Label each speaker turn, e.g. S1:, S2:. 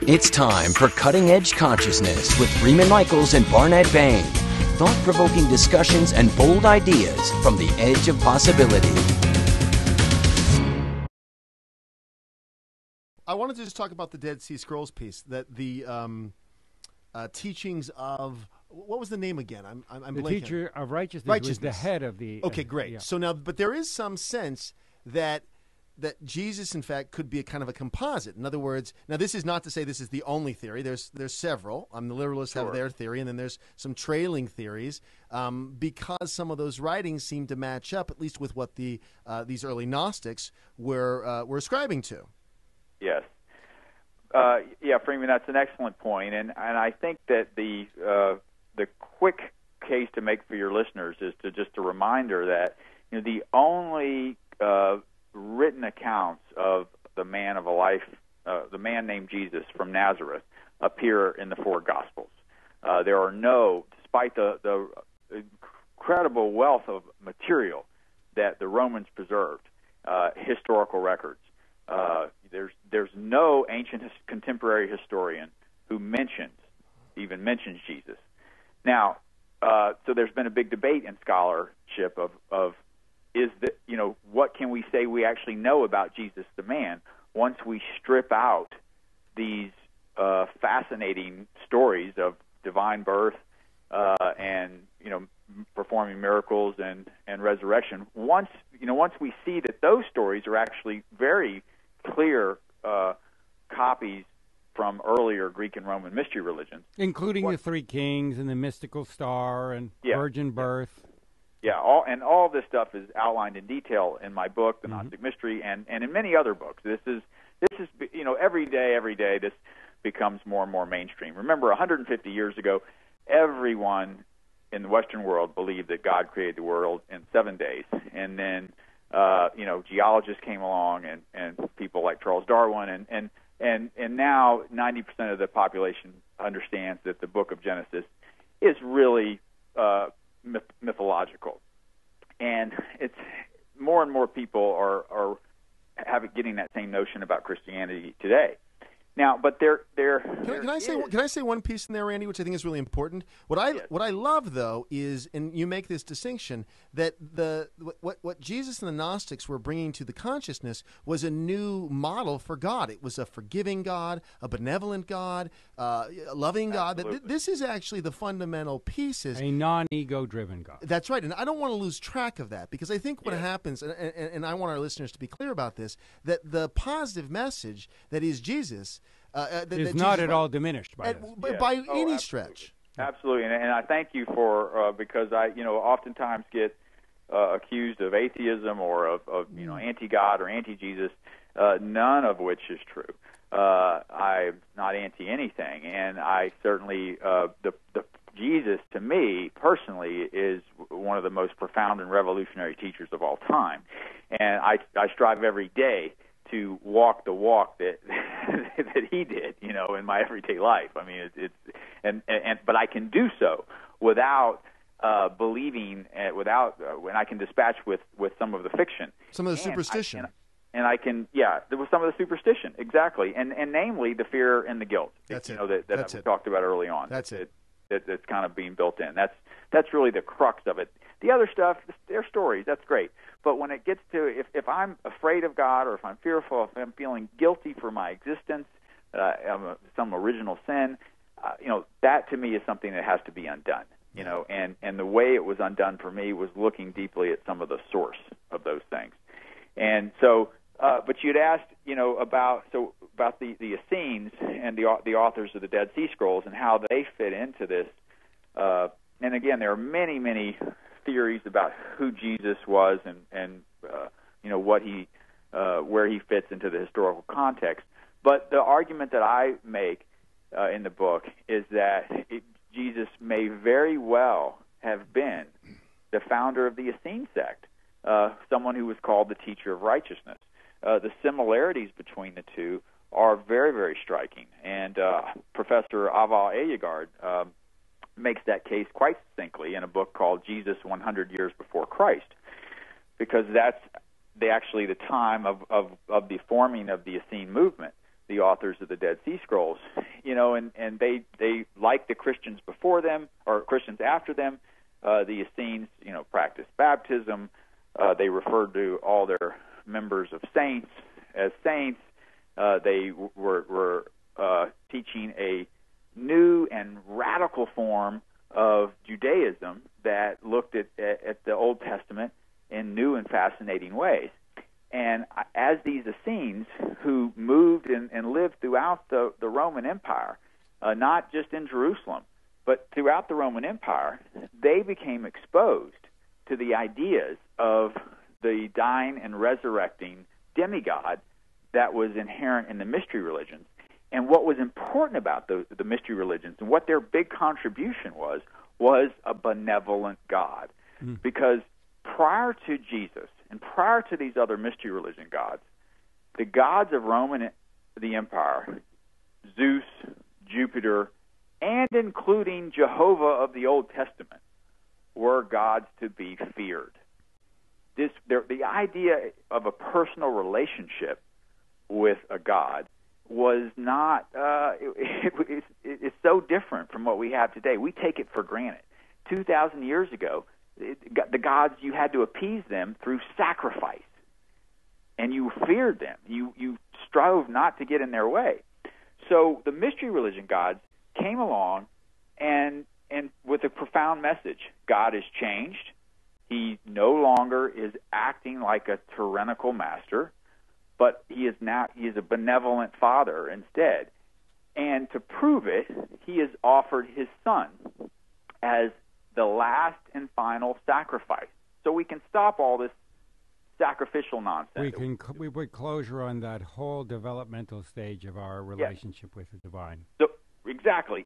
S1: It's time for Cutting Edge Consciousness with Freeman Michaels and Barnet Bain. Thought-provoking discussions and bold ideas from the edge of possibility.
S2: I wanted to just talk about the Dead Sea Scrolls piece, that the teachings of, what was the name again? I'm
S3: the
S2: blanking.
S3: teacher of righteousness was the head of the...
S2: Okay, great.
S3: Yeah.
S2: So now, but there is some sense that Jesus, in fact, could be a kind of a composite. In other words, now this is not to say this is the only theory. There's several. The Literalists have their theory, and then there's some trailing theories, because some of those writings seem to match up, at least with what these early Gnostics were ascribing to.
S4: Yes. Freeman, that's an excellent point, and I think that the quick case to make for your listeners is just a reminder that the only written accounts of the man of a life, the man named Jesus from Nazareth, appear in the four Gospels. There are no, despite the incredible wealth of material that the Romans preserved, historical records. There's no ancient contemporary historian who even mentions Jesus. Now, so there's been a big debate in scholarship of is that, what can we say we actually know about Jesus the man once we strip out these fascinating stories of divine birth and performing miracles and resurrection. Once we see that those stories are actually very clear copies from earlier Greek and Roman mystery religions,
S3: including the Three Kings and the mystical star and virgin birth.
S4: Yeah, all this stuff is outlined in detail in my book, The Gnostic Mystery, and in many other books. This is every day this becomes more and more mainstream. Remember, 150 years ago, everyone in the Western world believed that God created the world in 7 days, and then geologists came along and people like Charles Darwin and now 90% of the population understands that the book of Genesis is really mythological, and it's more and more people are getting that same notion about Christianity today. Now, but
S2: can I say one piece in there, Randy, which I think is really important? What I love, though, is, and you make this distinction, that what Jesus and the Gnostics were bringing to the consciousness was a new model for God. It was a forgiving God, a benevolent God, a loving God. That this is actually the fundamental pieces.
S3: A non-ego-driven God.
S2: That's right, and I don't want to lose track of that, because I think what happens, and I want our listeners to be clear about this, that the positive message that is Jesus
S3: is not at all diminished by
S2: any stretch.
S4: Absolutely, and I thank you for because I oftentimes get accused of atheism or of anti-God or anti-Jesus, none of which is true. I'm not anti anything, and I certainly the Jesus to me personally is one of the most profound and revolutionary teachers of all time, and I strive every day to walk the walk that that he did, in my everyday life. I mean, but I can do so without believing, when I can dispatch with some of the fiction,
S2: some of the superstition,
S4: and I can, there was some of the superstition, exactly, and namely the fear and the guilt.
S2: That's it.
S4: That we talked about early on.
S2: That's it.
S4: That's kind of being built in. That's really the crux of it. The other stuff, they're stories. That's great. But when it gets to, if I'm afraid of God, or if I'm fearful, if I'm feeling guilty for my existence, some original sin, that to me is something that has to be undone. And the way it was undone for me was looking deeply at some of the source of those things. And so, but you'd asked, about the Essenes and the authors of the Dead Sea Scrolls and how they fit into this. And again, there are many, many theories about who Jesus was and what he where he fits into the historical context. But the argument that I make in the book is that Jesus may very well have been the founder of the Essene sect, someone who was called the teacher of righteousness. The similarities between the two are very, very striking, and Professor Aval Eyegard makes that case quite succinctly in a book called Jesus 100 Years Before Christ, because that's actually the time of the forming of the Essene movement. The authors of the Dead Sea Scrolls, and they like the Christians before them or Christians after them. The Essenes, practiced baptism. They referred to all their members of saints as saints. They were teaching a new and radical form of Judaism that looked at the Old Testament in new and fascinating ways. And as these Essenes, who moved and lived throughout the Roman Empire, not just in Jerusalem, but throughout the Roman Empire, they became exposed to the ideas of the dying and resurrecting demigod that was inherent in the mystery religions. And what was important about the mystery religions and what their big contribution was a benevolent God. Mm. Because prior to Jesus and prior to these other mystery religion gods, the gods of Rome and the Empire, Zeus, Jupiter, and including Jehovah of the Old Testament, were gods to be feared. The idea of a personal relationship with a god was not, it's so different from what we have today. We take it for granted. 2,000 years ago, the gods, you had to appease them through sacrifice, and you feared them. You strove not to get in their way. So the mystery religion gods came along and with a profound message. God has changed. He no longer is acting like a tyrannical master, but he is a benevolent father instead. And to prove it, he has offered his son as the last and final sacrifice. So we can stop all this sacrificial nonsense.
S3: We put closure on that whole developmental stage of our relationship with the divine.
S4: So exactly.